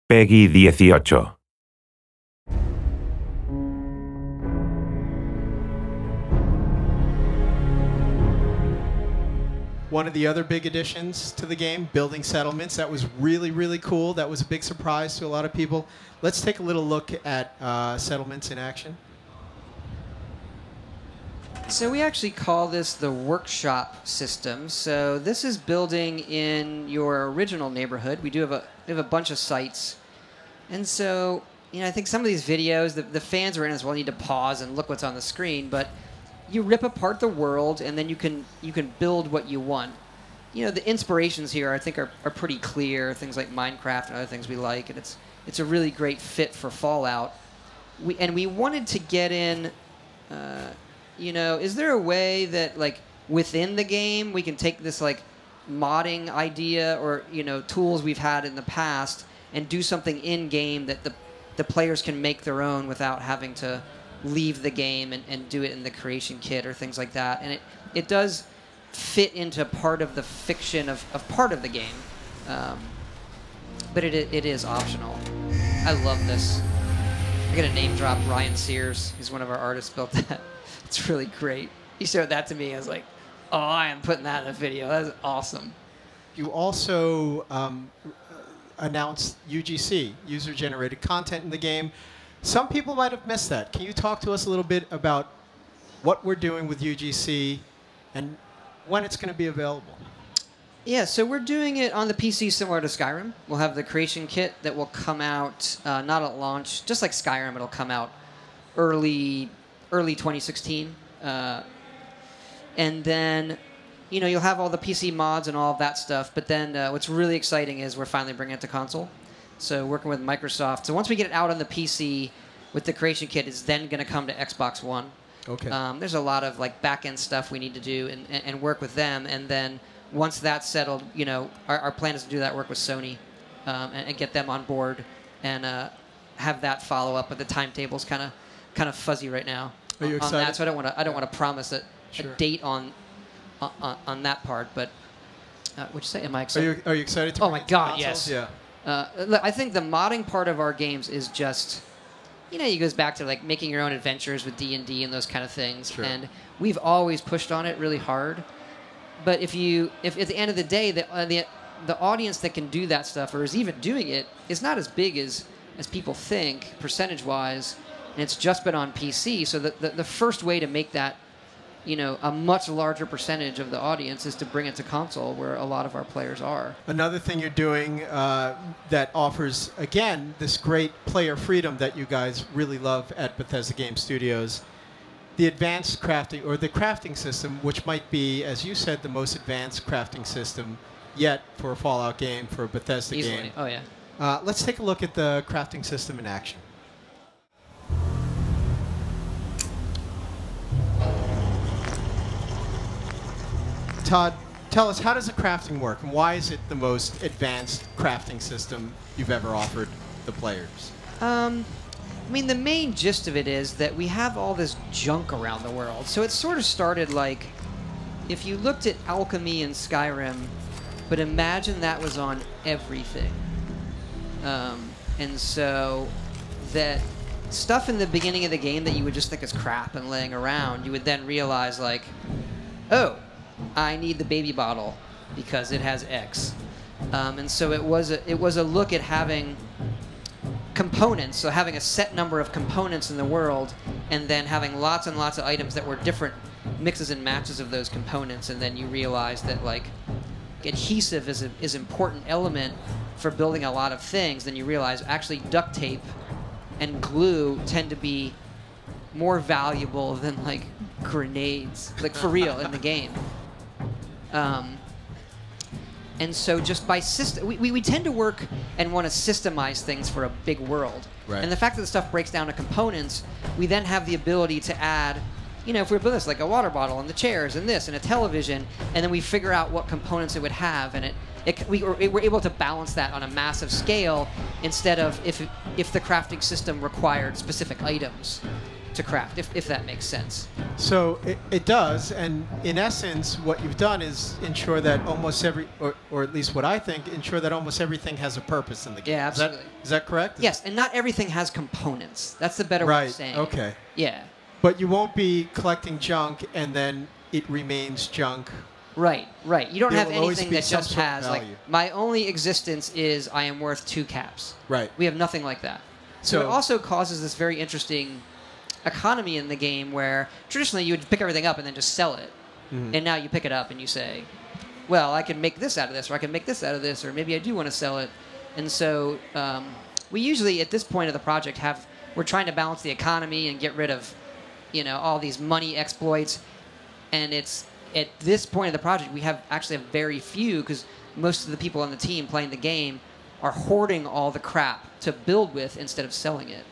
Peggy 18. One of the other big additions to the game, building settlements. That was really, really cool. That was a big surprise to a lot of people. Let's take a little look at settlements in action. So we actually call this the workshop system. So this is building in your original neighborhood. We have a bunch of sites. And so, I think some of these videos, the fans are in as well need to pause and look what's on the screen, but you rip apart the world and then you can build what you want. The inspirations here I think are pretty clear, things like Minecraft and other things we like, and it's a really great fit for Fallout. We wanted to get in is there a way that, like, within the game we can take this, like, modding idea or, tools we've had in the past and do something in-game that the players can make their own without having to leave the game and do it in the creation kit or things like that? And it does fit into part of the fiction of part of the game. But it is optional. I love this. I got to name drop Ryan Sears. He's one of our artists, built that. It's really great. He showed that to me. I was like, oh, I am putting that in a video. That is awesome. You also announced UGC, user-generated content in the game. Some people might have missed that. Can you talk to us a little bit about what we're doing with UGC and when it's going to be available? Yeah, so we're doing it on the PC similar to Skyrim. We'll have the creation kit that will come out, not at launch, just like Skyrim, it'll come out early 2016. And then, you'll have all the PC mods and all of that stuff. But then what's really exciting is we're finally bringing it to console. So working with Microsoft. So once we get it out on the PC with the creation kit, it's then going to come to Xbox One. Okay. There's a lot of, like, back-end stuff we need to do and work with them. And then once that's settled, our plan is to do that work with Sony and get them on board and have that follow up. But the timetable's kind of fuzzy right now. Are you excited? On that, so I don't want to promise a date on that part. But what'd you say? Am I excited? Are you excited to? Oh my God, consoles? yes. Yeah. Look, I think the modding part of our games is just, it goes back to, like, making your own adventures with D&D and those kind of things. Sure. And we've always pushed on it really hard. But if at the end of the day, the audience that can do that stuff or is even doing it is not as big as people think, percentage-wise, and it's just been on PC. So the first way to make that, a much larger percentage of the audience is to bring it to console, where a lot of our players are. Another thing you're doing that offers, again, this great player freedom that you guys really love at Bethesda Game Studios, the advanced crafting, or the crafting system, which might be, as you said, the most advanced crafting system yet for a Fallout game, for a Bethesda Easily. game. Oh, yeah. Let's take a look at the crafting system in action. Todd, tell us, how does the crafting work, and why is it the most advanced crafting system you've ever offered the players? The main gist of it is that we have all this junk around the world. So it sort of started like, if you looked at alchemy in Skyrim, but imagine that was on everything. And so that stuff in the beginning of the game that you would just think is crap and laying around, you would then realize, like, oh, I need the baby bottle because it has X. And so it was a look at having components, so having a set number of components in the world, and then having lots and lots of items that were different mixes and matches of those components, and then you realize that, like, adhesive is an important element for building a lot of things. Then you realize actually duct tape and glue tend to be more valuable than, like, grenades, like, for real, in the game. And so just by system, we tend to work and want to systemize things for a big world. Right. And the fact that the stuff breaks down to components, we then have the ability to add, if we're building this, like a water bottle and the chairs and this and a television, and then we figure out what components it would have, and we're able to balance that on a massive scale instead of if the crafting system required specific items. to craft, if that makes sense. So it does, and in essence, what you've done is ensure that almost every, or at least what I think, ensure that almost everything has a purpose in the game. Yeah, absolutely. Is that correct? Yes, and not everything has components. That's the better way of saying Right, okay. it. Yeah. But you won't be collecting junk and then it remains junk. Right, right. You don't There have will always anything be that some just sort of has, like, value. my only existence is I am worth 2 caps. Right. We have nothing like that. So it also causes this very interesting economy in the game where traditionally you would pick everything up and then just sell it. And now you pick it up and you say, well, I can make this out of this, or I can make this out of this, or maybe I do want to sell it. And so we usually, at this point of the project, we're trying to balance the economy and get rid of, all these money exploits. And it's at this point of the project, we have actually have very few, because most of the people on the team playing the game are hoarding all the crap to build with instead of selling it.